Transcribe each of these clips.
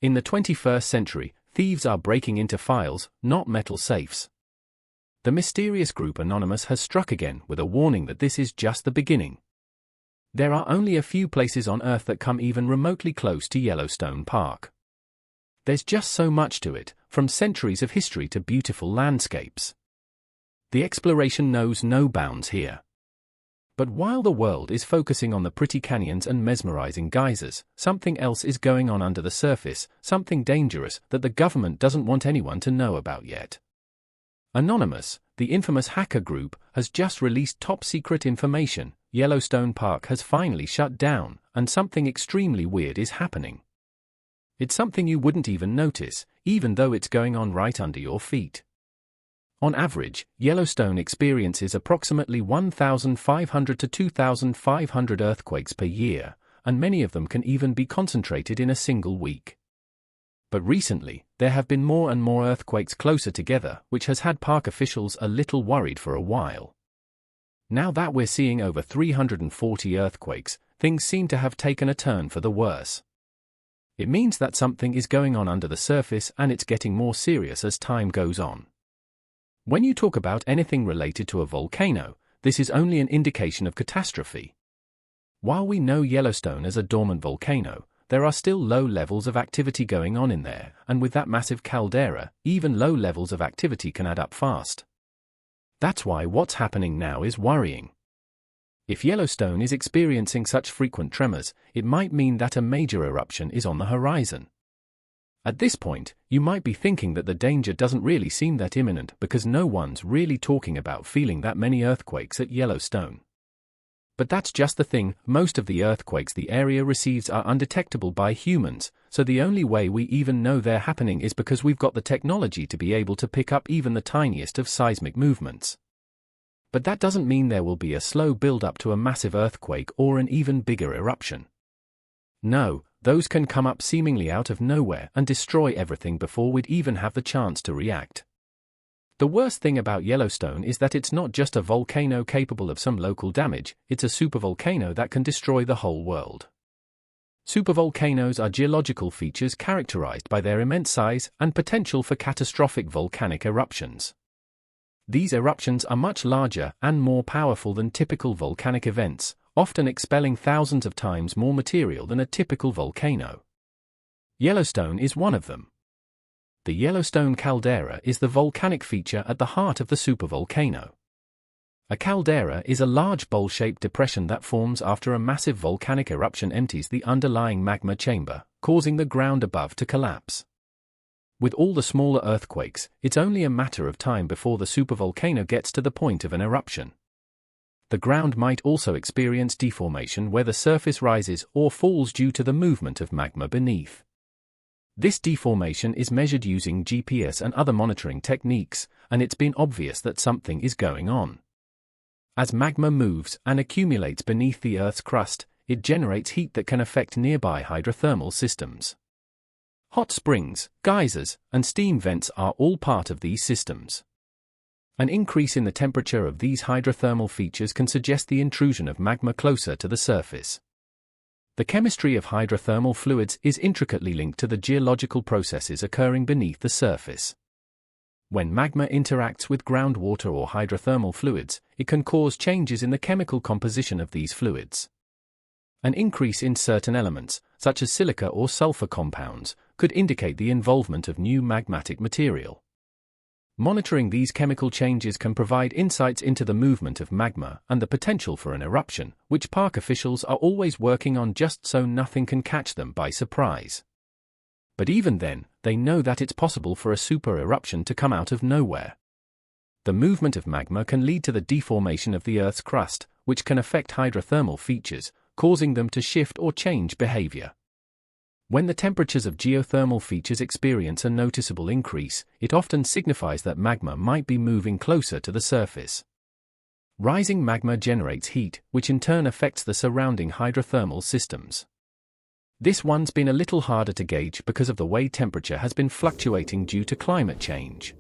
In the 21st century, thieves are breaking into files, not metal safes. The mysterious group Anonymous has struck again with a warning that this is just the beginning. There are only a few places on Earth that come even remotely close to Yellowstone Park. There's just so much to it, from centuries of history to beautiful landscapes. The exploration knows no bounds here. But while the world is focusing on the pretty canyons and mesmerizing geysers, something else is going on under the surface, something dangerous that the government doesn't want anyone to know about yet. Anonymous, the infamous hacker group, has just released top-secret information. Yellowstone Park has finally shut down, and something extremely weird is happening. It's something you wouldn't even notice, even though it's going on right under your feet. On average, Yellowstone experiences approximately 1,500 to 2,500 earthquakes per year, and many of them can even be concentrated in a single week. But recently, there have been more and more earthquakes closer together, which has had park officials a little worried for a while. Now that we're seeing over 340 earthquakes, things seem to have taken a turn for the worse. It means that something is going on under the surface, and it's getting more serious as time goes on. When you talk about anything related to a volcano, this is only an indication of catastrophe. While we know Yellowstone as a dormant volcano, there are still low levels of activity going on in there, and with that massive caldera, even low levels of activity can add up fast. That's why what's happening now is worrying. If Yellowstone is experiencing such frequent tremors, it might mean that a major eruption is on the horizon. At this point, you might be thinking that the danger doesn't really seem that imminent because no one's really talking about feeling that many earthquakes at Yellowstone. But that's just the thing, most of the earthquakes the area receives are undetectable by humans, so the only way we even know they're happening is because we've got the technology to be able to pick up even the tiniest of seismic movements. But that doesn't mean there will be a slow build-up to a massive earthquake or an even bigger eruption. No, those can come up seemingly out of nowhere and destroy everything before we'd even have the chance to react. The worst thing about Yellowstone is that it's not just a volcano capable of some local damage, it's a supervolcano that can destroy the whole world. Supervolcanoes are geological features characterized by their immense size and potential for catastrophic volcanic eruptions. These eruptions are much larger and more powerful than typical volcanic events, often expelling thousands of times more material than a typical volcano. Yellowstone is one of them. The Yellowstone caldera is the volcanic feature at the heart of the supervolcano. A caldera is a large bowl-shaped depression that forms after a massive volcanic eruption empties the underlying magma chamber, causing the ground above to collapse. With all the smaller earthquakes, it's only a matter of time before the supervolcano gets to the point of an eruption. The ground might also experience deformation where the surface rises or falls due to the movement of magma beneath. This deformation is measured using GPS and other monitoring techniques, and it's been obvious that something is going on. As magma moves and accumulates beneath the Earth's crust, it generates heat that can affect nearby hydrothermal systems. Hot springs, geysers, and steam vents are all part of these systems. An increase in the temperature of these hydrothermal features can suggest the intrusion of magma closer to the surface. The chemistry of hydrothermal fluids is intricately linked to the geological processes occurring beneath the surface. When magma interacts with groundwater or hydrothermal fluids, it can cause changes in the chemical composition of these fluids. An increase in certain elements, such as silica or sulfur compounds, could indicate the involvement of new magmatic material. Monitoring these chemical changes can provide insights into the movement of magma and the potential for an eruption, which park officials are always working on just so nothing can catch them by surprise. But even then, they know that it's possible for a super eruption to come out of nowhere. The movement of magma can lead to the deformation of the Earth's crust, which can affect hydrothermal features, causing them to shift or change behavior. When the temperatures of geothermal features experience a noticeable increase, it often signifies that magma might be moving closer to the surface. Rising magma generates heat, which in turn affects the surrounding hydrothermal systems. This one's been a little harder to gauge because of the way temperature has been fluctuating due to climate change.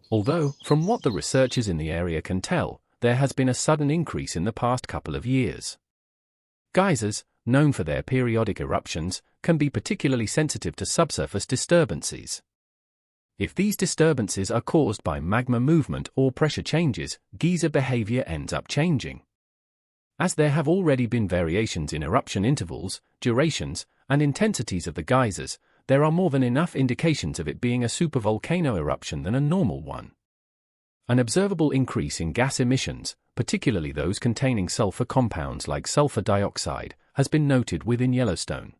Although, from what the researchers in the area can tell, there has been a sudden increase in the past couple of years. Geysers, known for their periodic eruptions, can be particularly sensitive to subsurface disturbances. If these disturbances are caused by magma movement or pressure changes, geyser behavior ends up changing. As there have already been variations in eruption intervals, durations, and intensities of the geysers, there are more than enough indications of it being a supervolcano eruption than a normal one. An observable increase in gas emissions, particularly those containing sulfur compounds like sulfur dioxide, has been noted within Yellowstone.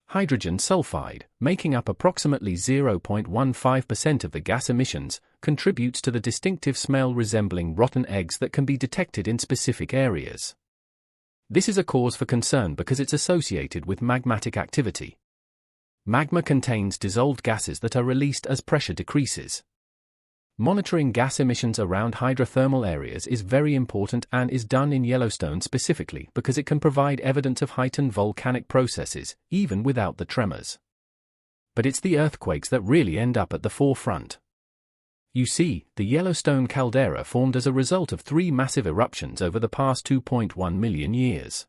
Hydrogen sulfide, making up approximately 0.15% of the gas emissions, contributes to the distinctive smell resembling rotten eggs that can be detected in specific areas. This is a cause for concern because it's associated with magmatic activity. Magma contains dissolved gases that are released as pressure decreases. Monitoring gas emissions around hydrothermal areas is very important and is done in Yellowstone specifically because it can provide evidence of heightened volcanic processes, even without the tremors. But it's the earthquakes that really end up at the forefront. You see, the Yellowstone caldera formed as a result of 3 massive eruptions over the past 2.1 million years.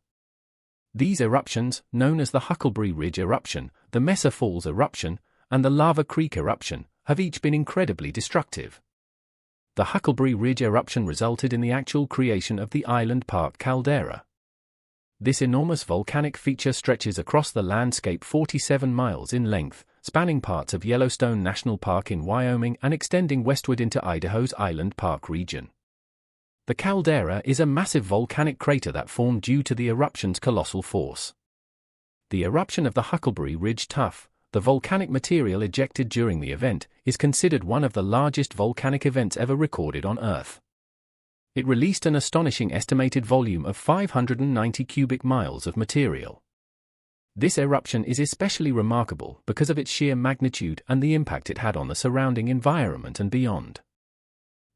These eruptions, known as the Huckleberry Ridge eruption, the Mesa Falls eruption, and the Lava Creek eruption, have each been incredibly destructive. The Huckleberry Ridge eruption resulted in the actual creation of the Island Park caldera. This enormous volcanic feature stretches across the landscape 47 miles in length, spanning parts of Yellowstone National Park in Wyoming and extending westward into Idaho's Island Park region. The caldera is a massive volcanic crater that formed due to the eruption's colossal force. The eruption of the Huckleberry Ridge tuff, the volcanic material ejected during the event, is considered one of the largest volcanic events ever recorded on Earth. It released an astonishing estimated volume of 590 cubic miles of material. This eruption is especially remarkable because of its sheer magnitude and the impact it had on the surrounding environment and beyond.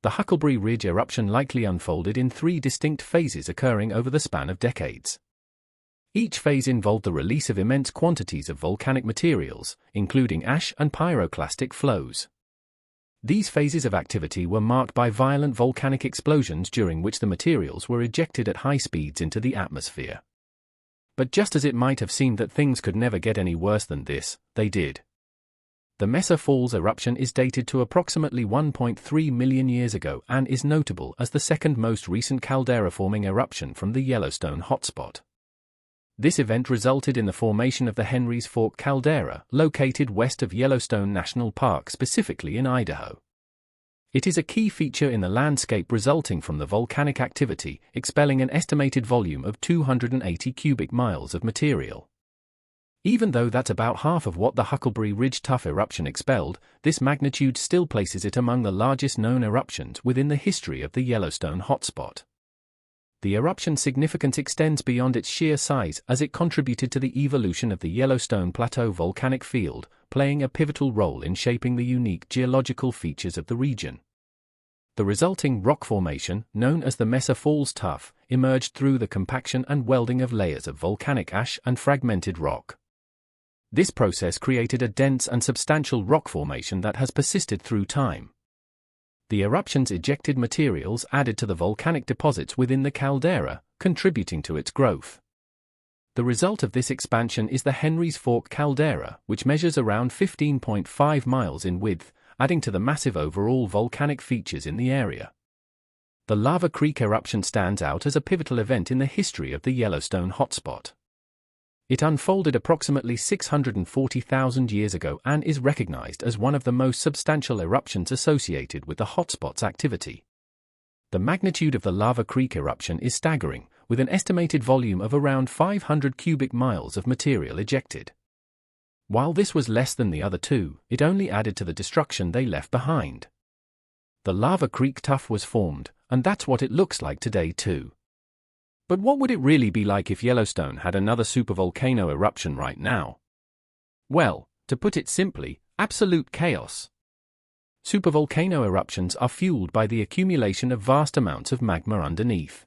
The Huckleberry Ridge eruption likely unfolded in 3 distinct phases occurring over the span of decades. Each phase involved the release of immense quantities of volcanic materials, including ash and pyroclastic flows. These phases of activity were marked by violent volcanic explosions during which the materials were ejected at high speeds into the atmosphere. But just as it might have seemed that things could never get any worse than this, they did. The Mesa Falls eruption is dated to approximately 1.3 million years ago and is notable as the second most recent caldera-forming eruption from the Yellowstone hotspot. This event resulted in the formation of the Henry's Fork caldera, located west of Yellowstone National Park, specifically in Idaho. It is a key feature in the landscape resulting from the volcanic activity, expelling an estimated volume of 280 cubic miles of material. Even though that's about half of what the Huckleberry Ridge tuff eruption expelled, this magnitude still places it among the largest known eruptions within the history of the Yellowstone hotspot. The eruption's significance extends beyond its sheer size as it contributed to the evolution of the Yellowstone Plateau volcanic field, playing a pivotal role in shaping the unique geological features of the region. The resulting rock formation, known as the Mesa Falls tuff, emerged through the compaction and welding of layers of volcanic ash and fragmented rock. This process created a dense and substantial rock formation that has persisted through time. The eruption's ejected materials added to the volcanic deposits within the caldera, contributing to its growth. The result of this expansion is the Henry's Fork caldera, which measures around 15.5 miles in width, adding to the massive overall volcanic features in the area. The Lava Creek eruption stands out as a pivotal event in the history of the Yellowstone hotspot. It unfolded approximately 640,000 years ago and is recognized as one of the most substantial eruptions associated with the hotspot's activity. The magnitude of the Lava Creek eruption is staggering, with an estimated volume of around 500 cubic miles of material ejected. While this was less than the other 2, it only added to the destruction they left behind. The Lava Creek tuff was formed, and that's what it looks like today too. But what would it really be like if Yellowstone had another supervolcano eruption right now? Well, to put it simply, absolute chaos. Supervolcano eruptions are fueled by the accumulation of vast amounts of magma underneath.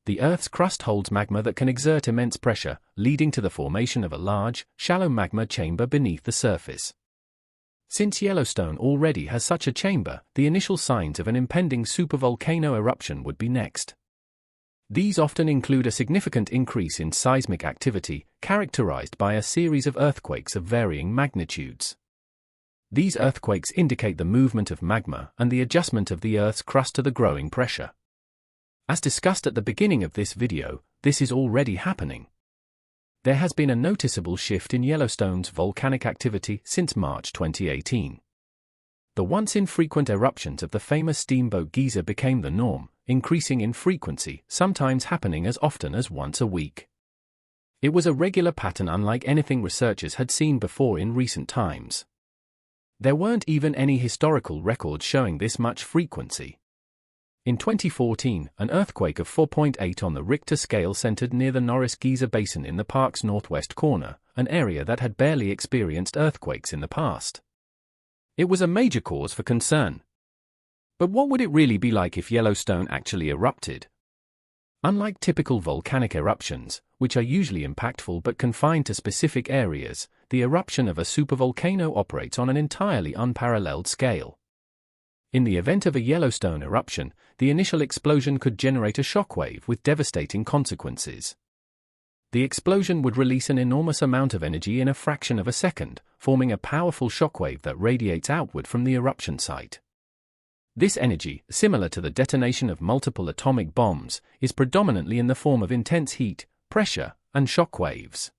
The Earth's crust holds magma that can exert immense pressure, leading to the formation of a large, shallow magma chamber beneath the surface. Since Yellowstone already has such a chamber, the initial signs of an impending supervolcano eruption would be next. These often include a significant increase in seismic activity, characterized by a series of earthquakes of varying magnitudes. These earthquakes indicate the movement of magma and the adjustment of the Earth's crust to the growing pressure. As discussed at the beginning of this video, this is already happening. There has been a noticeable shift in Yellowstone's volcanic activity since March 2018. The once infrequent eruptions of the famous steamboat geyser became the norm, increasing in frequency, sometimes happening as often as once a week. It was a regular pattern unlike anything researchers had seen before in recent times. There weren't even any historical records showing this much frequency. In 2014, an earthquake of 4.8 on the Richter scale centered near the Norris Geyser Basin in the park's northwest corner, an area that had barely experienced earthquakes in the past. It was a major cause for concern. But what would it really be like if Yellowstone actually erupted? Unlike typical volcanic eruptions, which are usually impactful but confined to specific areas, the eruption of a supervolcano operates on an entirely unparalleled scale. In the event of a Yellowstone eruption, the initial explosion could generate a shockwave with devastating consequences. The explosion would release an enormous amount of energy in a fraction of a second, forming a powerful shockwave that radiates outward from the eruption site. This energy, similar to the detonation of multiple atomic bombs, is predominantly in the form of intense heat, pressure, and shockwaves.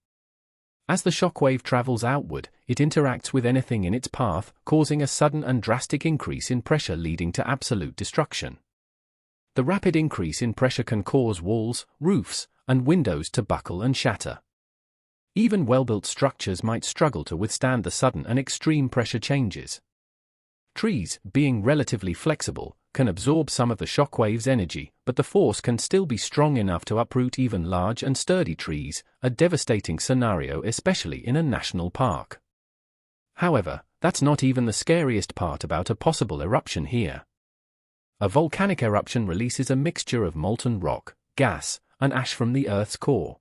As the shockwave travels outward, it interacts with anything in its path, causing a sudden and drastic increase in pressure leading to absolute destruction. The rapid increase in pressure can cause walls, roofs, and windows to buckle and shatter. Even well-built structures might struggle to withstand the sudden and extreme pressure changes. Trees, being relatively flexible, can absorb some of the shockwave's energy, but the force can still be strong enough to uproot even large and sturdy trees, a devastating scenario especially in a national park. However, that's not even the scariest part about a possible eruption here. A volcanic eruption releases a mixture of molten rock, gas, and ash from the Earth's core.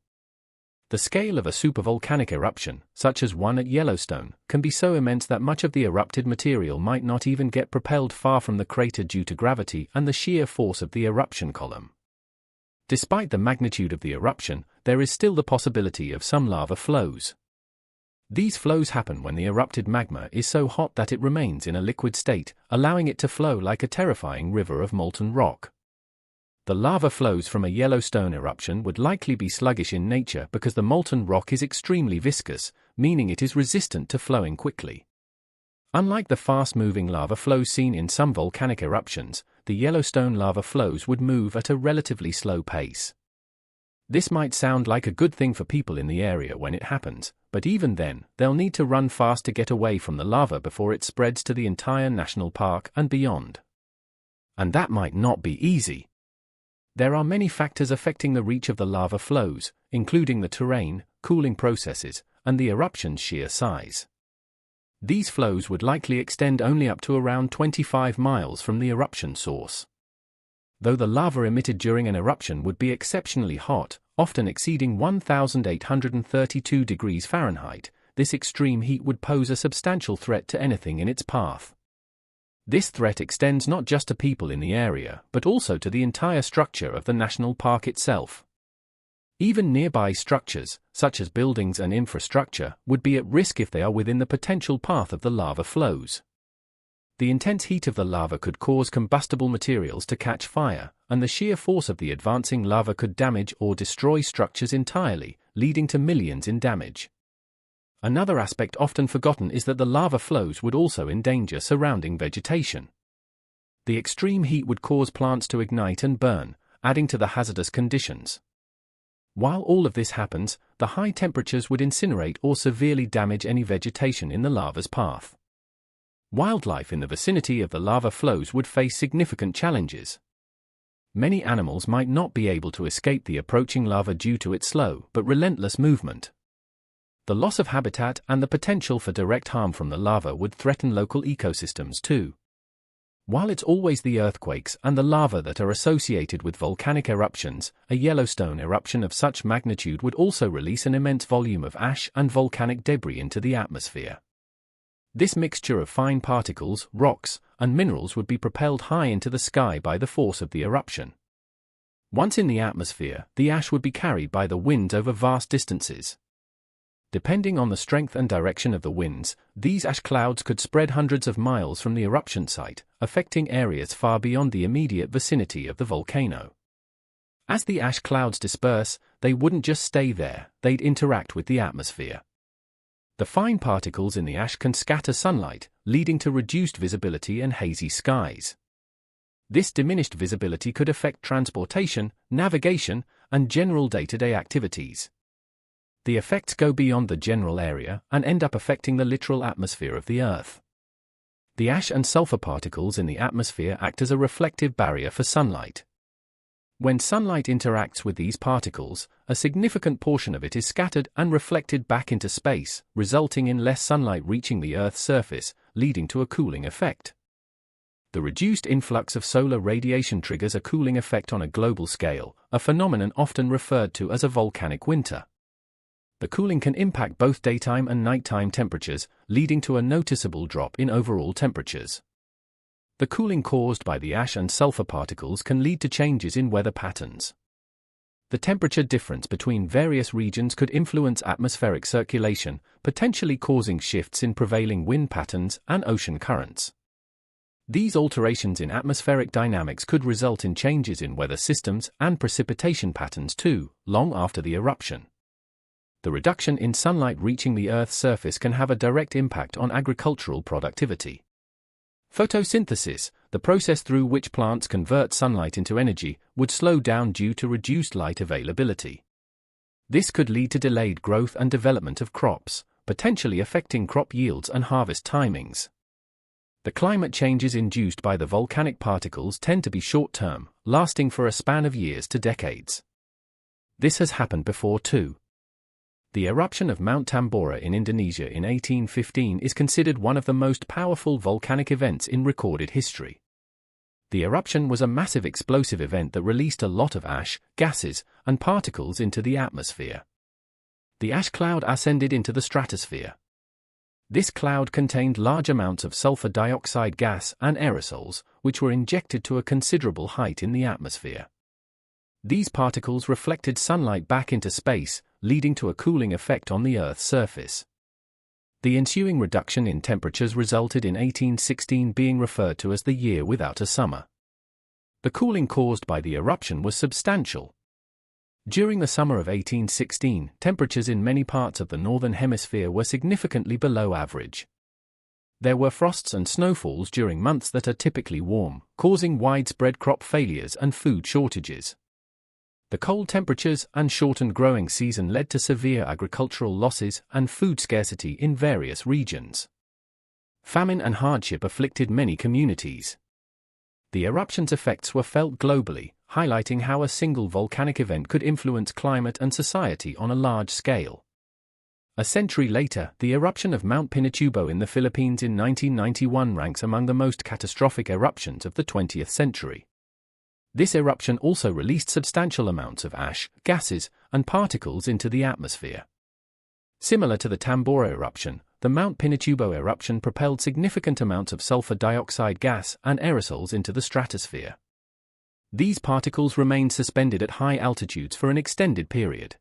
The scale of a supervolcanic eruption, such as one at Yellowstone, can be so immense that much of the erupted material might not even get propelled far from the crater due to gravity and the sheer force of the eruption column. Despite the magnitude of the eruption, there is still the possibility of some lava flows. These flows happen when the erupted magma is so hot that it remains in a liquid state, allowing it to flow like a terrifying river of molten rock. The lava flows from a Yellowstone eruption would likely be sluggish in nature because the molten rock is extremely viscous, meaning it is resistant to flowing quickly. Unlike the fast-moving lava flows seen in some volcanic eruptions, the Yellowstone lava flows would move at a relatively slow pace. This might sound like a good thing for people in the area when it happens, but even then, they'll need to run fast to get away from the lava before it spreads to the entire national park and beyond. And that might not be easy. There are many factors affecting the reach of the lava flows, including the terrain, cooling processes, and the eruption's sheer size. These flows would likely extend only up to around 25 miles from the eruption source. Though the lava emitted during an eruption would be exceptionally hot, often exceeding 1,832 degrees Fahrenheit, this extreme heat would pose a substantial threat to anything in its path. This threat extends not just to people in the area, but also to the entire structure of the national park itself. Even nearby structures, such as buildings and infrastructure, would be at risk if they are within the potential path of the lava flows. The intense heat of the lava could cause combustible materials to catch fire, and the sheer force of the advancing lava could damage or destroy structures entirely, leading to millions in damage. Another aspect often forgotten is that the lava flows would also endanger surrounding vegetation. The extreme heat would cause plants to ignite and burn, adding to the hazardous conditions. While all of this happens, the high temperatures would incinerate or severely damage any vegetation in the lava's path. Wildlife in the vicinity of the lava flows would face significant challenges. Many animals might not be able to escape the approaching lava due to its slow but relentless movement. The loss of habitat and the potential for direct harm from the lava would threaten local ecosystems too. While it's always the earthquakes and the lava that are associated with volcanic eruptions, a Yellowstone eruption of such magnitude would also release an immense volume of ash and volcanic debris into the atmosphere. This mixture of fine particles, rocks, and minerals would be propelled high into the sky by the force of the eruption. Once in the atmosphere, the ash would be carried by the winds over vast distances. Depending on the strength and direction of the winds, these ash clouds could spread hundreds of miles from the eruption site, affecting areas far beyond the immediate vicinity of the volcano. As the ash clouds disperse, they wouldn't just stay there, they'd interact with the atmosphere. The fine particles in the ash can scatter sunlight, leading to reduced visibility and hazy skies. This diminished visibility could affect transportation, navigation, and general day-to-day activities. The effects go beyond the general area and end up affecting the literal atmosphere of the Earth. The ash and sulfur particles in the atmosphere act as a reflective barrier for sunlight. When sunlight interacts with these particles, a significant portion of it is scattered and reflected back into space, resulting in less sunlight reaching the Earth's surface, leading to a cooling effect. The reduced influx of solar radiation triggers a cooling effect on a global scale, a phenomenon often referred to as a volcanic winter. The cooling can impact both daytime and nighttime temperatures, leading to a noticeable drop in overall temperatures. The cooling caused by the ash and sulfur particles can lead to changes in weather patterns. The temperature difference between various regions could influence atmospheric circulation, potentially causing shifts in prevailing wind patterns and ocean currents. These alterations in atmospheric dynamics could result in changes in weather systems and precipitation patterns too, long after the eruption. The reduction in sunlight reaching the Earth's surface can have a direct impact on agricultural productivity. Photosynthesis, the process through which plants convert sunlight into energy, would slow down due to reduced light availability. This could lead to delayed growth and development of crops, potentially affecting crop yields and harvest timings. The climate changes induced by the volcanic particles tend to be short-term, lasting for a span of years to decades. This has happened before too. The eruption of Mount Tambora in Indonesia in 1815 is considered one of the most powerful volcanic events in recorded history. The eruption was a massive explosive event that released a lot of ash, gases, and particles into the atmosphere. The ash cloud ascended into the stratosphere. This cloud contained large amounts of sulfur dioxide gas and aerosols, which were injected to a considerable height in the atmosphere. These particles reflected sunlight back into space, leading to a cooling effect on the Earth's surface. The ensuing reduction in temperatures resulted in 1816 being referred to as the year without a summer. The cooling caused by the eruption was substantial. During the summer of 1816, temperatures in many parts of the northern hemisphere were significantly below average. There were frosts and snowfalls during months that are typically warm, causing widespread crop failures and food shortages. The cold temperatures and shortened growing season led to severe agricultural losses and food scarcity in various regions. Famine and hardship afflicted many communities. The eruption's effects were felt globally, highlighting how a single volcanic event could influence climate and society on a large scale. A century later, the eruption of Mount Pinatubo in the Philippines in 1991 ranks among the most catastrophic eruptions of the 20th century. This eruption also released substantial amounts of ash, gases, and particles into the atmosphere. Similar to the Tambora eruption, the Mount Pinatubo eruption propelled significant amounts of sulfur dioxide gas and aerosols into the stratosphere. These particles remained suspended at high altitudes for an extended period.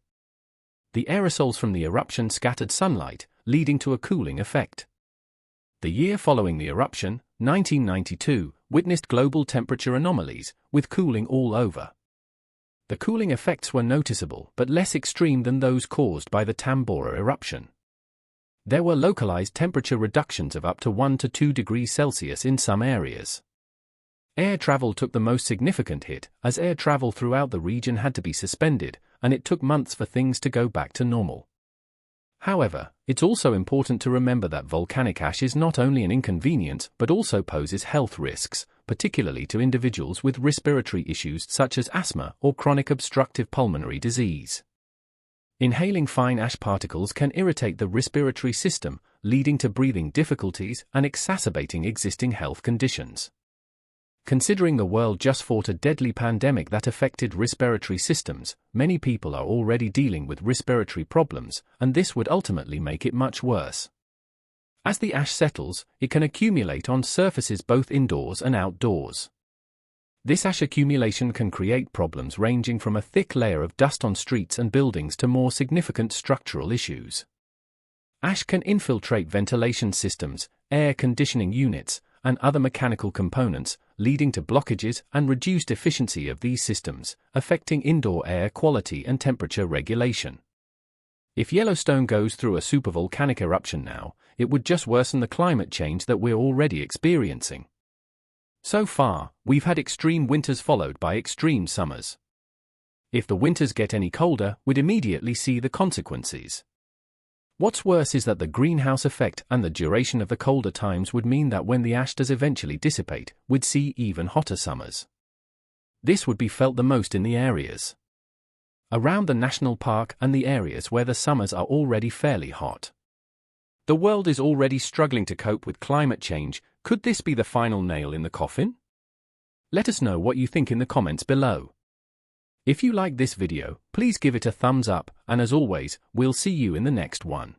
The aerosols from the eruption scattered sunlight, leading to a cooling effect. The year following the eruption, 1992, witnessed global temperature anomalies, with cooling all over. The cooling effects were noticeable but less extreme than those caused by the Tambora eruption. There were localized temperature reductions of up to 1 to 2 degrees Celsius in some areas. Air travel took the most significant hit, as air travel throughout the region had to be suspended, and it took months for things to go back to normal. However, it's also important to remember that volcanic ash is not only an inconvenience but also poses health risks, particularly to individuals with respiratory issues such as asthma or chronic obstructive pulmonary disease. Inhaling fine ash particles can irritate the respiratory system, leading to breathing difficulties and exacerbating existing health conditions. Considering the world just fought a deadly pandemic that affected respiratory systems, many people are already dealing with respiratory problems, and this would ultimately make it much worse. As the ash settles, it can accumulate on surfaces both indoors and outdoors. This ash accumulation can create problems ranging from a thick layer of dust on streets and buildings to more significant structural issues. Ash can infiltrate ventilation systems, air conditioning units, and other mechanical components, leading to blockages and reduced efficiency of these systems, affecting indoor air quality and temperature regulation. If Yellowstone goes through a supervolcanic eruption now, it would just worsen the climate change that we're already experiencing. So far, we've had extreme winters followed by extreme summers. If the winters get any colder, we'd immediately see the consequences. What's worse is that the greenhouse effect and the duration of the colder times would mean that when the ash does eventually dissipate, we'd see even hotter summers. This would be felt the most in the areas around the national park and the areas where the summers are already fairly hot. The world is already struggling to cope with climate change. Could this be the final nail in the coffin? Let us know what you think in the comments below. If you like this video, please give it a thumbs up, and as always, we'll see you in the next one.